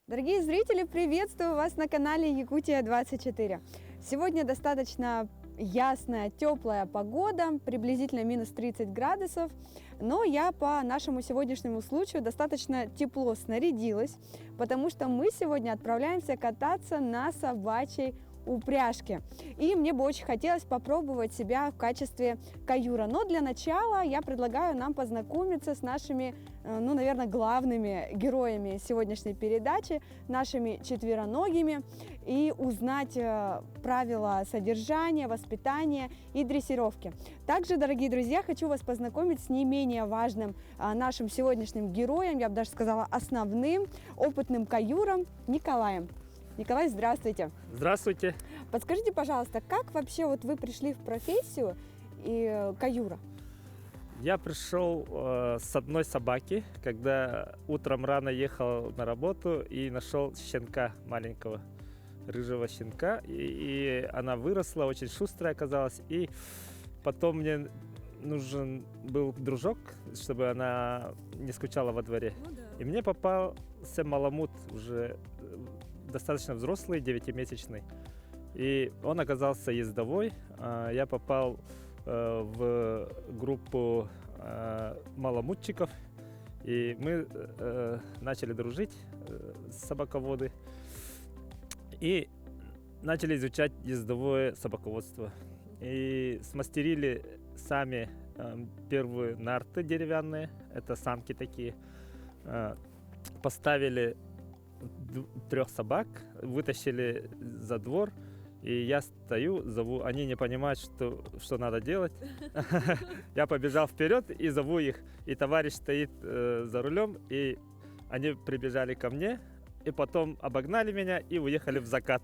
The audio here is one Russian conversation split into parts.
Дорогие зрители, приветствую вас на канале Якутия-24. Сегодня достаточно ясная, теплая погода, приблизительно минус 30 градусов, но я по нашему сегодняшнему случаю достаточно тепло снарядилась, потому что мы сегодня отправляемся кататься на собачьей упряжке. И мне бы очень хотелось попробовать себя в качестве каюра. Но для начала я предлагаю нам познакомиться с нашими, наверное, главными героями сегодняшней передачи, нашими четвероногими, и узнать правила содержания, воспитания и дрессировки. Также, дорогие друзья, хочу вас познакомить с не менее важным нашим сегодняшним героем, я бы даже сказала основным, опытным каюром Николаем. Николай, здравствуйте. Здравствуйте. Подскажите, пожалуйста, как вообще вот вы пришли в профессию и каюра? Я пришел с одной собаки, когда утром рано ехал на работу и нашел щенка маленького, рыжего щенка. И она выросла, очень шустрая оказалась. И потом мне нужен был дружок, чтобы она не скучала во дворе. Ну, да. И мне попался маламут уже достаточно взрослый, 9-месячный. И он оказался ездовой. Я попал в группу маламутчиков. И мы начали дружить с собаководы. И начали изучать ездовое собаководство. И смастерили сами первые нарты деревянные. Это самки такие. Поставили 3 собак, вытащили за двор, и я стою, зову, они не понимают, что надо делать. Я побежал вперед и зову их, и товарищ стоит за рулем, и они прибежали ко мне, и потом обогнали меня и уехали в закат.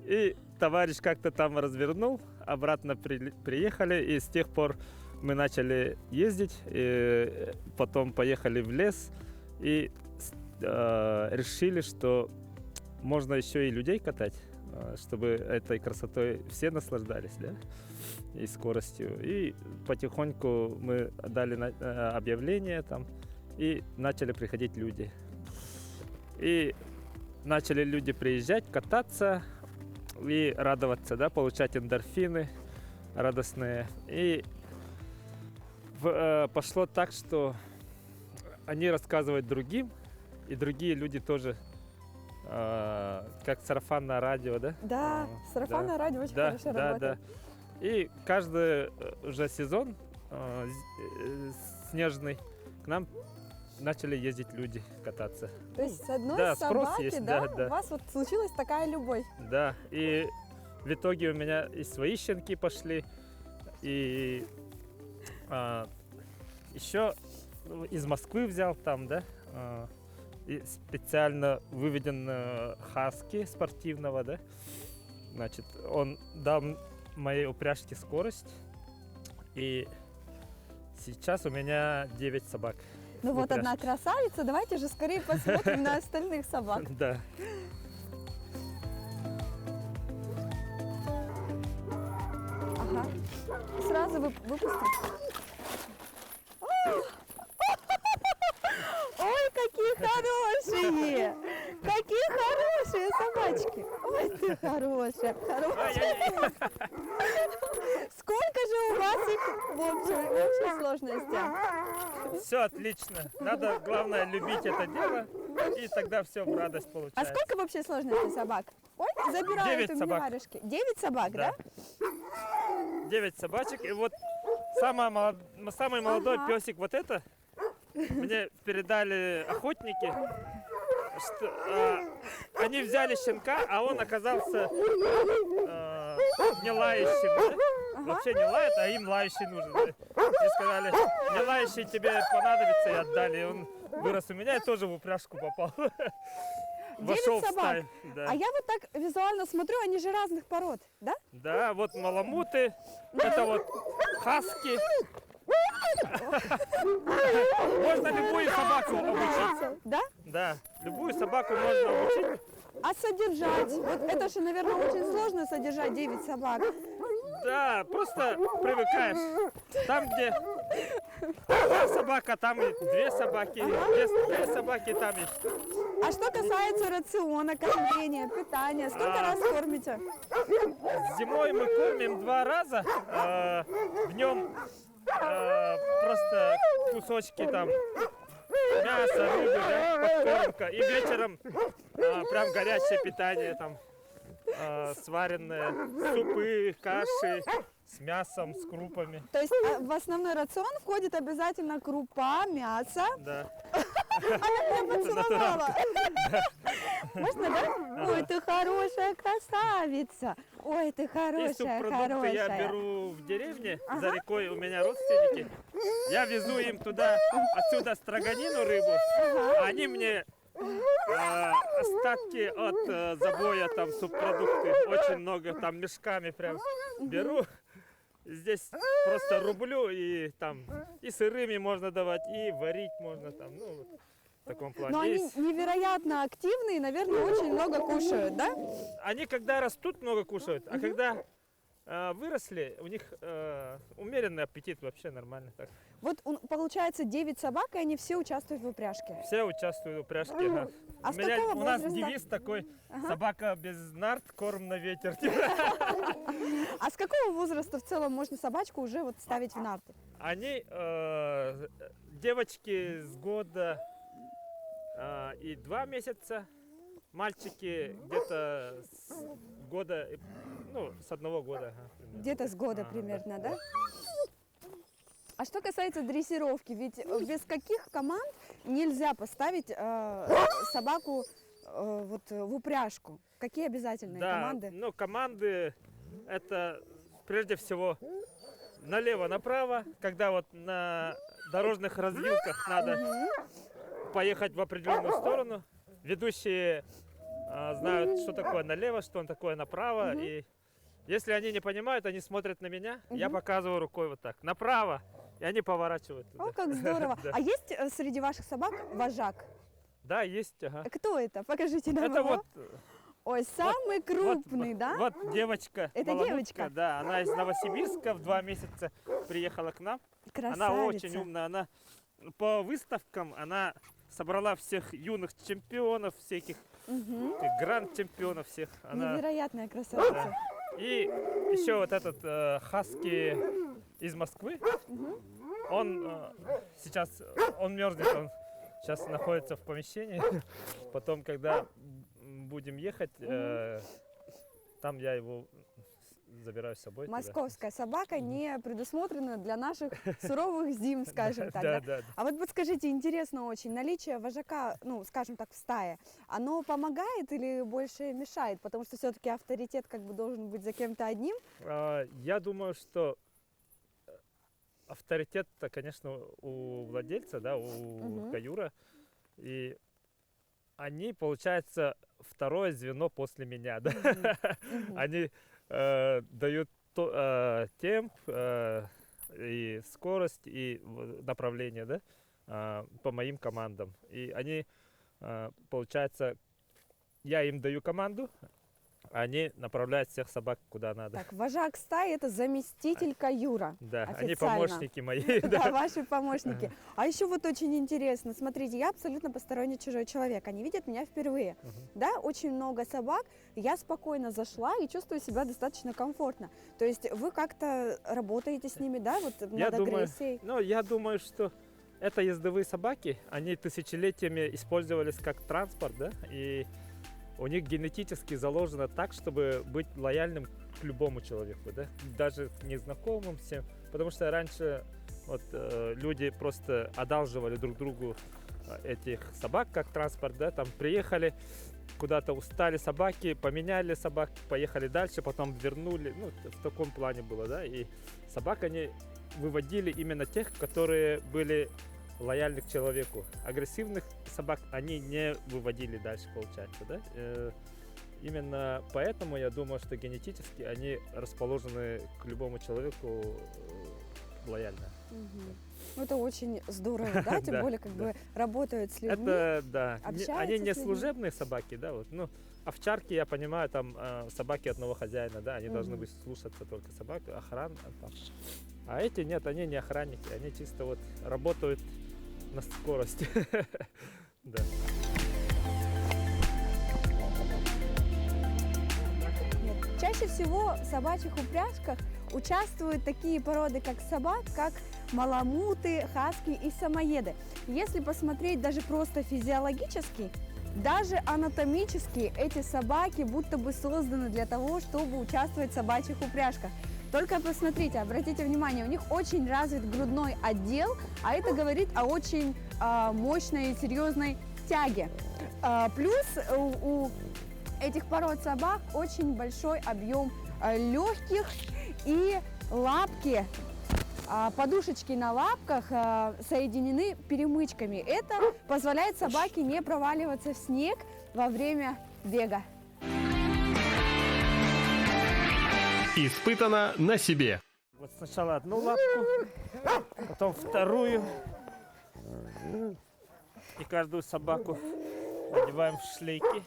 И товарищ как-то там развернул, обратно приехали, и с тех пор мы начали ездить, и потом поехали в лес, и решили, что можно еще и людей катать, чтобы этой красотой все наслаждались, да, и скоростью. И потихоньку мы дали объявление там, и начали приходить люди. И начали люди приезжать, кататься и радоваться, да, получать эндорфины радостные. И пошло так, что они рассказывают другим, и другие люди тоже, как сарафанное радио, да? Да, сарафанное радио очень хорошо работает. Да. И каждый уже сезон снежный к нам начали ездить люди кататься. То есть с одной Да, спрос собаки, есть, да, да. у вас вот случилась такая любовь. Да, и в итоге у меня и свои щенки пошли, и еще из Москвы взял там, да, и специально выведен хаски спортивного, да. Значит, он дал моей упряжке скорость, и сейчас у меня 9 собак. Ну вот одна красавица, давайте же скорее посмотрим на остальных собак. Да. Ага, сразу выпустим. Ой, какие хорошие! Какие хорошие собачки! Ой, ты хорошая, хорошая! Сколько же у вас их в общей сложности? Все отлично. Надо, главное, любить это дело, и тогда все в радость А получается. сколько в общей сложности собак? Ой, забирают 9 у меня собак. варежки. 9 собак, да? 9 собачек. И вот самый молодой Ага. песик, вот это, мне передали охотники, что они взяли щенка, а он оказался не лающим. Да? Вообще не лает, а им лающий нужен. Да? И сказали, не лающий тебе понадобится, и отдали. И он вырос у меня и тоже в упряжку попал. 9 Вошел в собак. стаю. Да. А я вот так визуально смотрю, они же разных пород, да? Да, вот маламуты, это вот хаски. Можно любую собаку обучить. Да? Да, любую собаку можно обучить. А содержать? Вот это же, наверное, очень сложно содержать 9 собак. Да, просто привыкаешь. Там, где одна собака, там и 2 собаки. Где 2 собаки, там и А что касается рациона, кормления, питания, сколько раз кормите? Зимой мы кормим 2 раза. В нем просто кусочки там мяса, рыбы, да, подкормка. И вечером прям горячее питание, там сваренные супы, каши с мясом, с крупами. То есть в основной рацион входит обязательно крупа, мясо. Да. Я поцеловала. Можно, да? Ой, ты хорошая красавица. Ой, ты И хорошая, субпродукты я хорошая. беру в деревне, за рекой у меня родственники. Я везу им туда, отсюда строганину рыбу, а они мне остатки от забоя, там субпродукты, очень много, там мешками прям беру. Здесь просто рублю, и там и сырыми можно давать, и варить можно там, ну, вот в таком плане. Но они Есть. невероятно активные, наверное, очень много кушают, да? Они когда растут, много кушают, а когда выросли, у них умеренный аппетит, вообще нормально так. Вот получается 9 собак, и они все участвуют в упряжке. Все участвуют в упряжке. Ага. А с какого У нас возраста? девиз такой: собака без нарт, корм на ветер. А с какого возраста в целом можно собачку уже вот ставить в нарты? Они, девочки с года и 2 месяца, мальчики где-то с года, ну, с 1 года. Ага, примерно. Где-то с года Да. примерно, да? А что касается дрессировки, ведь без каких команд нельзя поставить собаку вот в упряжку? Какие обязательные Да, команды? ну, команды это прежде всего налево-направо, когда вот на дорожных развилках надо поехать в определенную сторону. Ведущие знают, что такое налево, что такое направо. И если они не понимают, они смотрят на меня, я показываю рукой вот так, направо, и они поворачивают туда. О, как здорово! Да. А есть среди ваших собак вожак? Да, есть, ага. Кто это? Покажите нам Это его. вот, Ой, самый крупный, вот, да? вот девочка. Это баламутка, девочка? Да, она из Новосибирска в 2 месяца приехала к нам. Красавица. Она очень умная, она по выставкам она собрала всех юных чемпионов, всяких гранд-чемпионов всех. Она, Невероятная красавица. да. И еще вот этот хаски из Москвы, он сейчас, он мерзнет, он сейчас находится в помещении. Потом, когда будем ехать, там я его забираю с собой. туда. Московская собака не предусмотрена для наших суровых зим, скажем так. Да, да? да. А вот подскажите, интересно очень, наличие вожака, ну, скажем так, в стае, оно помогает или больше мешает? Потому что все-таки авторитет как бы должен быть за кем-то одним. Я думаю, что авторитет-то, конечно, у владельца, да, у каюра. И они, получается, второе звено после меня, да. Они дают темп и скорость, и направление, да, по моим командам. И они, получается, я им даю команду, они направляют всех собак куда надо. Так, вожак стаи это заместитель каюра. Да, они официально. помощники мои. Да, ваши помощники. А еще вот очень интересно, смотрите, я абсолютно посторонний чужой человек, они видят меня впервые. Да, очень много собак, я спокойно зашла и чувствую себя достаточно комфортно. То есть вы как-то работаете с ними, да, вот над агрессией? Ну, я думаю, что это ездовые собаки, они тысячелетиями использовались как транспорт, да, и у них генетически заложено так, чтобы быть лояльным к любому человеку, да, даже к незнакомым всем, потому что раньше вот люди просто одалживали друг другу этих собак как транспорт, да, там приехали куда-то, устали собаки, поменяли собак, поехали дальше, потом вернули, ну, в таком плане было, да, и собак они выводили именно тех, которые были лояльны к человеку. Агрессивных собак они не выводили дальше, получается, да? Именно поэтому я думаю, что генетически они расположены к любому человеку лояльно. Ну, это очень здорово, да, тем Да, более как бы работают с людьми. Это, да, общаются они не с людьми. служебные собаки, да, вот, ну, овчарки, я понимаю, там собаки одного хозяина, да, они должны быть слушаться только собак, охрана там. А эти нет, они не охранники, они чисто вот работают на скорости. Да. Чаще всего в собачьих упряжках участвуют такие породы, как собак, как маламуты, хаски и самоеды. Если посмотреть даже просто физиологически, даже анатомически эти собаки будто бы созданы для того, чтобы участвовать в собачьих упряжках. Только посмотрите, обратите внимание, у них очень развит грудной отдел, а это говорит о очень мощной и серьезной тяге. Плюс у этих пород собак очень большой объем легких и лапки, подушечки на лапках соединены перемычками. Это позволяет собаке не проваливаться в снег во время бега. Испытано на себе. Вот сначала одну лапку, потом вторую. И каждую собаку одеваем в шлейки.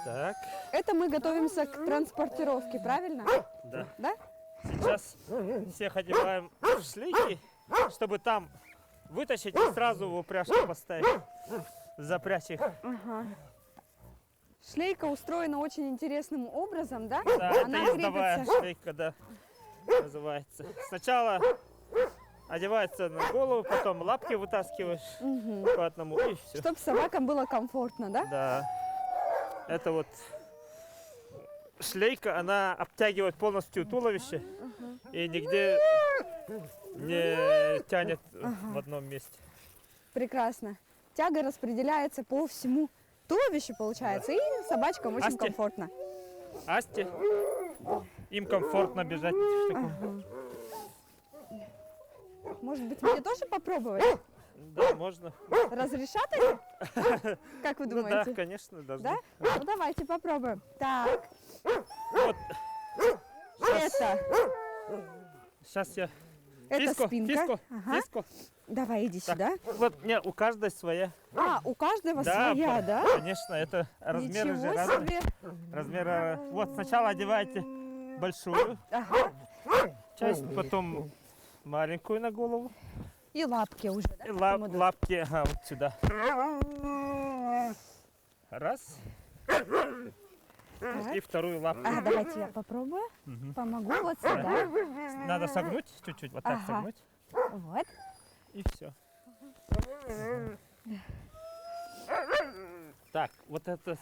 Так, Это мы готовимся к транспортировке, правильно? да. Да? Сейчас всех одеваем в шлейки, чтобы там вытащить и сразу в упряжку поставить. Запрячь их. Ага. Шлейка устроена очень интересным образом, да? Да, Она это ездовая крепится. шлейка, да, называется. Сначала одевается на голову, потом лапки вытаскиваешь по одному и все. Чтобы собакам было комфортно, да? Да. Это вот шлейка, она обтягивает полностью туловище и нигде не тянет в одном месте. Прекрасно. Тяга распределяется по всему туловищу, получается, и собачкам очень Асти. комфортно. Асти, им комфортно бежать в таком. Может быть, мне тоже попробовать? Да, можно. Разрешат они? Как вы Ну да, думаете? конечно, должны. Да? Ну давайте попробуем. Так, Вот, это сейчас я... Это Фиско, спинка. фиско, Ага. фиско. Давай, иди Так, сюда. Вот, не, у каждой своя. У каждого Да, своя, да? Конечно, это размеры же Ничего разные. себе. Размеры. Вот сначала одеваете большую Ага. часть, потом маленькую на голову. И лапки уже, да? И потом идут? лапки, ага, вот сюда. Раз. Так. И вторую лапку. Давайте я попробую. Помогу вот сюда. Надо согнуть чуть-чуть, вот так Ага. согнуть. Вот. И все. Так, вот это,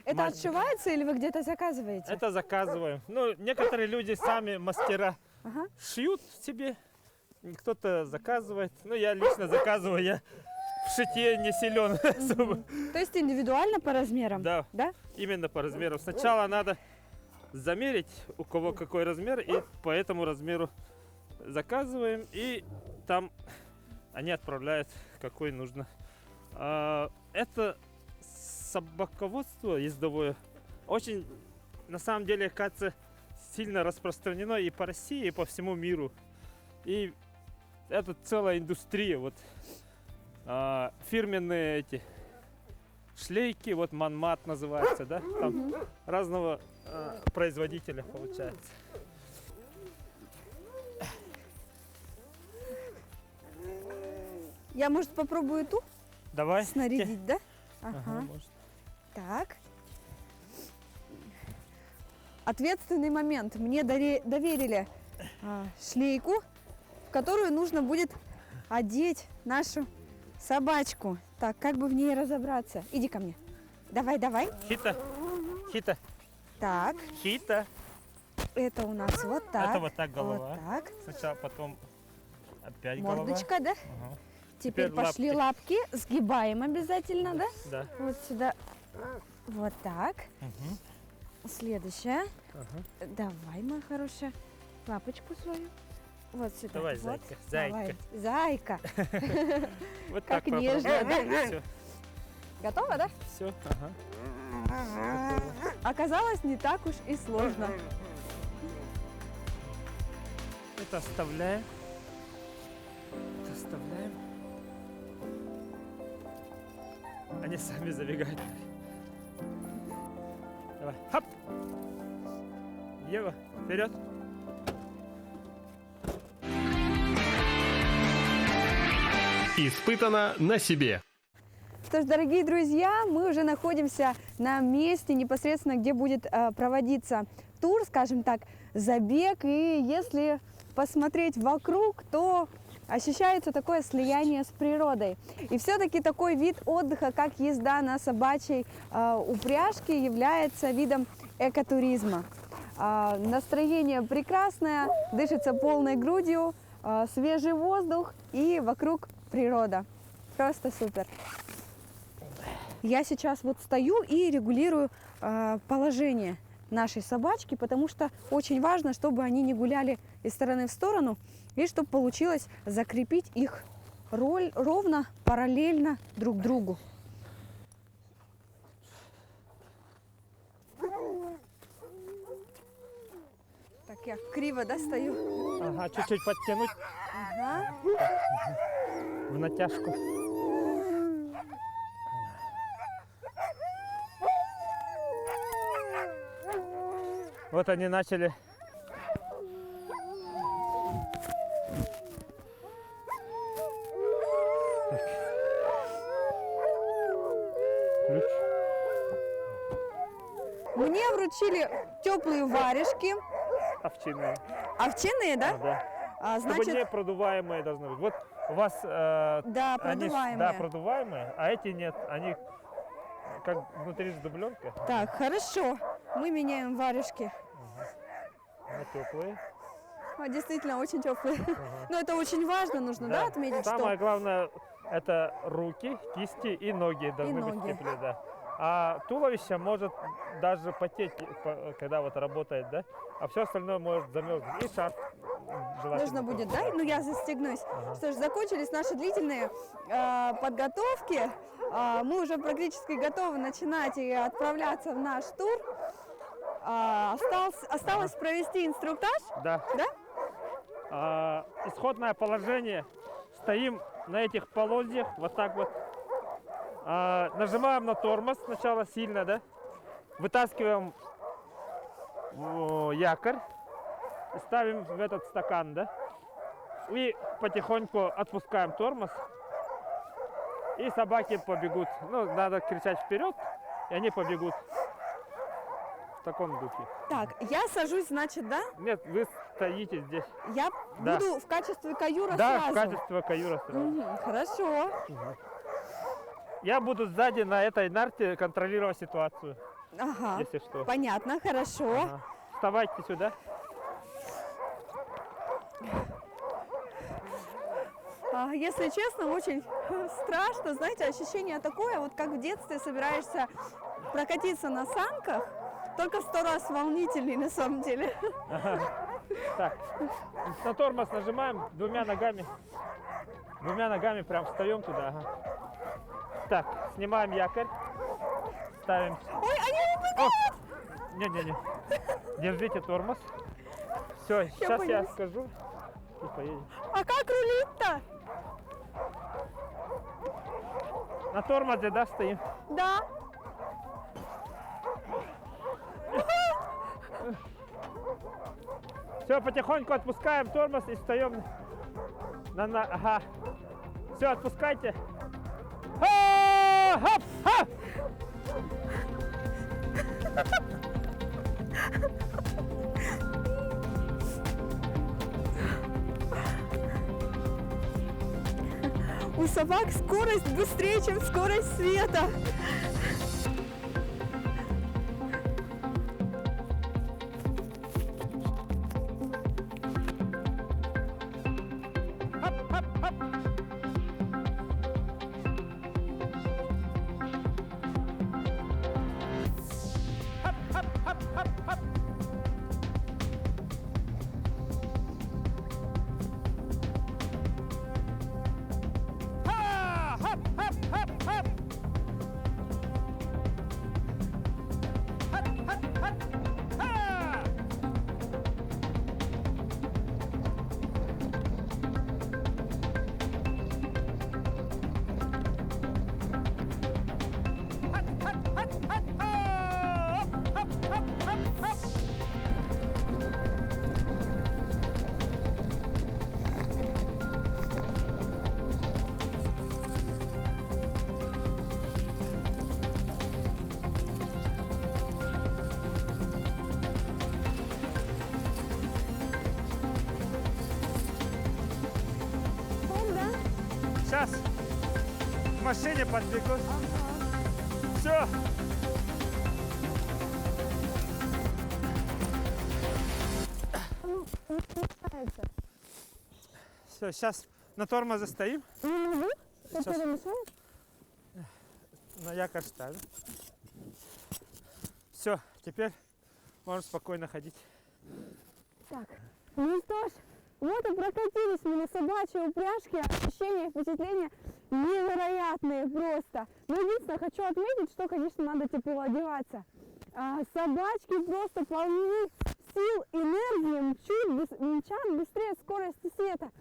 Это Мать. отшивается или вы где-то заказываете? это заказываем. Ну, некоторые люди сами, мастера, Ага. шьют себе, кто-то заказывает. Ну, я лично заказываю, я в шитье не силен особо. То есть индивидуально по размерам? Да, Да? именно по размеру. Сначала надо замерить, у кого какой размер, и по этому размеру заказываем, и там они отправляют, какой нужно. Это собаководство ездовое очень, на самом деле, кажется, сильно распространено и по России, и по всему миру. И это целая индустрия. Вот фирменные эти шлейки, вот Манмат называется, да? Там разного производителя получается. Я, может, попробую ту Давай. снарядить, да? Ага, Ага. может. Так. Ответственный момент. Мне доверили шлейку, в которую нужно будет одеть нашу собачку. Так, как бы в ней разобраться? Иди ко мне. Давай, давай. Хита, хита, Так, хита. это у нас вот так. Это вот так голова. Вот так. Сначала, потом опять голова. Мордочка, да? Ага. Теперь Теперь пошли лапки. Сгибаем обязательно, да? Да. Вот сюда. Вот так. Мгм. Следующая. Ага. Давай, моя хорошая. Лапочку свою. Вот сюда. Давай, вот. зайка, Давай. зайка. Зайка. Вот Как так нежно, да? Все, Готова, да? все, ага. Оказалось, не так уж и сложно. Это оставляем. Это оставляем. Они сами забегают. Давай, хоп! Ева, вперед! Испытано на себе. Что ж, дорогие друзья, мы уже находимся на месте непосредственно, где будет проводиться тур, скажем так, забег. И если посмотреть вокруг, то ощущается такое слияние с природой. И все-таки такой вид отдыха, как езда на собачьей упряжке, является видом экотуризма. Настроение прекрасное, дышится полной грудью, свежий воздух и вокруг природа. Просто супер. Я сейчас вот стою и регулирую положение нашей собачки, потому что очень важно, чтобы они не гуляли из стороны в сторону и чтобы получилось закрепить их роль ровно, параллельно друг другу. Так, я криво, да, стою? Ага, чуть-чуть подтянуть Ага. в натяжку. Вот они начали. Ключ. Мне вручили теплые варежки, Овчинные. овчинные, да? Да. Чтобы Значит, не продуваемые должны быть. Вот у вас да, они продуваемые. да, продуваемые, а эти нет. Они как внутри же дубленка. Так, хорошо. Мы меняем варежки. Они теплые. Действительно, очень теплые. Но это очень важно, нужно, да, отметить, Самое что... главное это руки, кисти и ноги должны быть ноги. теплые, да. А туловище может даже потеть, когда вот работает, да. А все остальное может замерзнуть. И шарф желательно. Нужно будет, да? тоже. Ну, я застегнусь. Ага. Что ж, закончились наши длительные подготовки. Мы уже практически готовы начинать и отправляться в наш тур. Осталось провести инструктаж, Да. да? Исходное положение. Стоим на этих полозьях, вот так вот. Нажимаем на тормоз сначала сильно, да? Вытаскиваем якорь и ставим в этот стакан, да? И потихоньку отпускаем тормоз. И собаки побегут. Ну, надо кричать вперед, и они побегут. В таком духе. Так, я сажусь, значит, да? Нет, вы стоите здесь. Я Да. буду в качестве каюра Да, сразу. в качестве каюра сразу. Мгм, хорошо. Я буду сзади на этой нарте контролировать ситуацию, Ага. если что. Понятно, хорошо. Ага. Вставайте сюда. Если честно, очень страшно. Знаете, ощущение такое, вот как в детстве собираешься прокатиться на санках, только в 100 раз волнительней на самом деле. Так, на тормоз нажимаем двумя ногами. Двумя ногами прям встаем туда. Ага. Так, снимаем якорь. Ставим. Ой, они убегают! Не-не-не. Держите тормоз. Все, сейчас я боюсь. скажу. И поедем. А как рулить-то? На тормозе, да, стоим? Да. Все, потихоньку отпускаем тормоз и встаем ага. Все, отпускайте. Хоп, хоп. У собак скорость быстрее, чем скорость света. машине подбегу. Все. Нравится. Все, сейчас на тормозе стоим. Не могу? Ты Сейчас. перемешаешь? На якорь ставим. Все, теперь можно спокойно ходить. Так, ну что ж, вот и прокатились мы на собачьей упряжке. Ощущения, впечатления невероятные просто. Но единственное, хочу отметить, что, конечно, надо тепло одеваться. Собачки просто полны сил, энергии, мчат быстрее скорости света.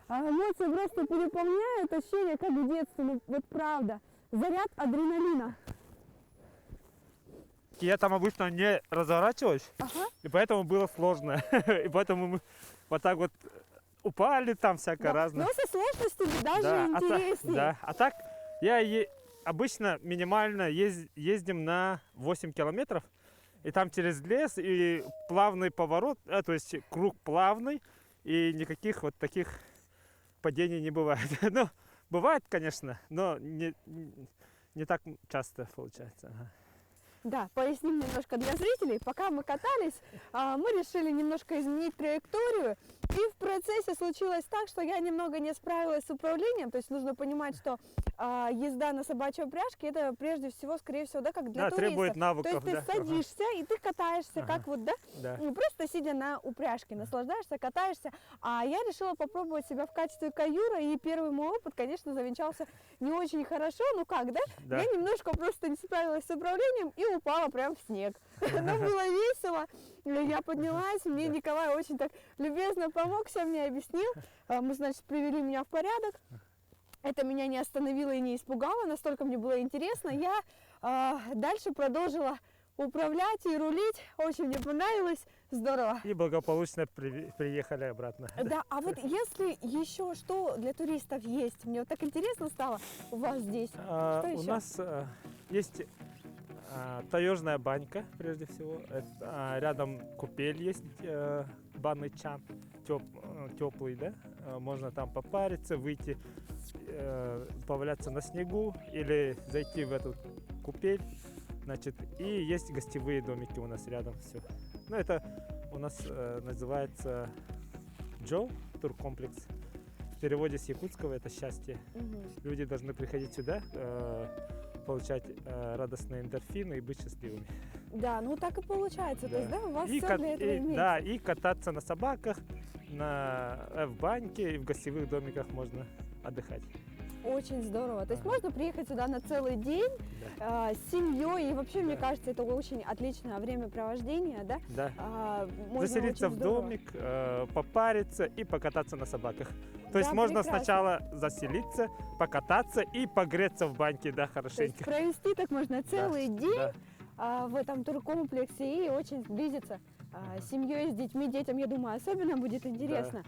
Эмоции просто переполняют, ощущения как в детстве, ну, вот правда. Заряд адреналина. Я там обычно не разворачиваюсь, Ага. и поэтому было сложно. И поэтому мы вот так вот упали, там всякое разное. Но со сложностью даже Да, интереснее. да. А так обычно минимально ездим на 8 километров, и там через лес, и плавный поворот, то есть круг плавный, и никаких вот таких падений не бывает. Ну, бывает, конечно, но не так часто получается. Ага. Да, поясним немножко для зрителей. Пока мы катались, мы решили немножко изменить траекторию. И в процессе случилось так, что я немного не справилась с управлением. То есть нужно понимать, что езда на собачьей упряжке, это прежде всего, скорее всего, да, как для Да, туристов. требует навыков. То есть ты да. садишься и ты катаешься, Ага. как вот, да, Да. ну, просто сидя на упряжке, наслаждаешься, катаешься. А я решила попробовать себя в качестве каюра, и первый мой опыт, конечно, завенчался не очень хорошо. Ну как, да? Да. Я немножко просто не справилась с управлением и упала прям в снег. Но было весело. Я поднялась, мне Николай очень так любезно помог, все мне объяснил. Мы, значит, привели меня в порядок. Это меня не остановило и не испугало, настолько мне было интересно. Я дальше продолжила управлять и рулить. Очень мне понравилось. Здорово. И благополучно приехали обратно. Да, а вот если еще что для туристов есть, мне вот так интересно стало у вас здесь. Что У еще? нас есть таежная банька, прежде всего. Рядом купель есть, банный чан, теплый, да. Можно там попариться, выйти, поваляться на снегу или зайти в эту купель. Значит, и есть гостевые домики у нас рядом, все. Ну, это у нас называется Джо, туркомплекс. В переводе с якутского это счастье. Мгм. Люди должны приходить сюда, получать радостные эндорфины и быть счастливыми. Да, ну так и получается. То есть, да, у вас И все для этого имеется. да, и кататься на собаках, в баньке и в гостевых домиках можно отдыхать. Очень здорово. То есть Ага. можно приехать сюда на целый день Да. с семьей. И вообще, мне Да. кажется, это очень отличное времяпровождение, да? Да. Можно Заселиться очень в здорово. домик, попариться и покататься на собаках. То есть Да, можно прекрасно. сначала заселиться, покататься и погреться в баньке, да, То есть хорошенько. провести так можно целый Да, день да. в этом туркомплексе и очень сблизиться с семьей, с детьми, детям, я думаю, особенно будет интересно.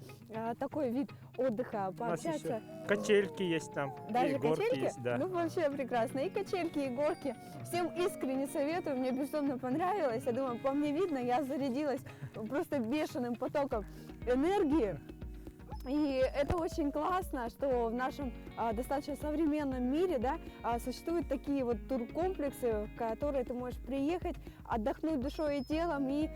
Такой вид отдыха, У нас еще пообщаться. качельки есть там, Даже и горки качельки? есть, да. Ну, вообще прекрасно. И качельки, и горки. Всем искренне советую, мне безумно понравилось. Я думаю, по мне видно, я зарядилась просто бешеным потоком энергии. И это очень классно, что в нашем достаточно современном мире, да, существуют такие вот туркомплексы, в которые ты можешь приехать, отдохнуть душой и телом и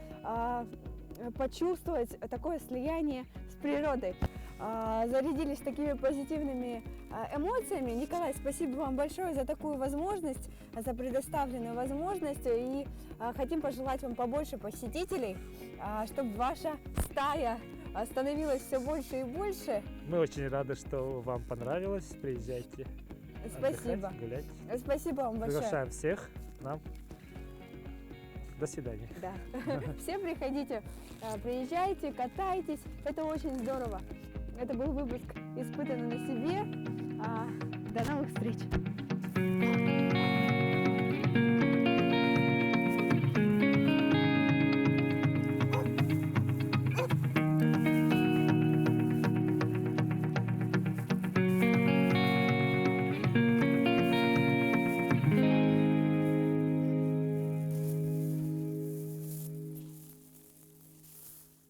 почувствовать такое слияние с природой. Зарядились такими позитивными эмоциями. Николай, спасибо вам большое за такую возможность, за предоставленную возможность. И хотим пожелать вам побольше посетителей, чтобы ваша стая становилась все больше и больше. Мы очень рады, что вам понравилось. Приезжайте. Спасибо. Отдыхать, гулять. Спасибо вам большое. Приглашаем всех к нам. До свидания. Да. Все приходите, приезжайте, катайтесь. Это очень здорово. Это был выпуск «Испытанный на себе». До новых встреч!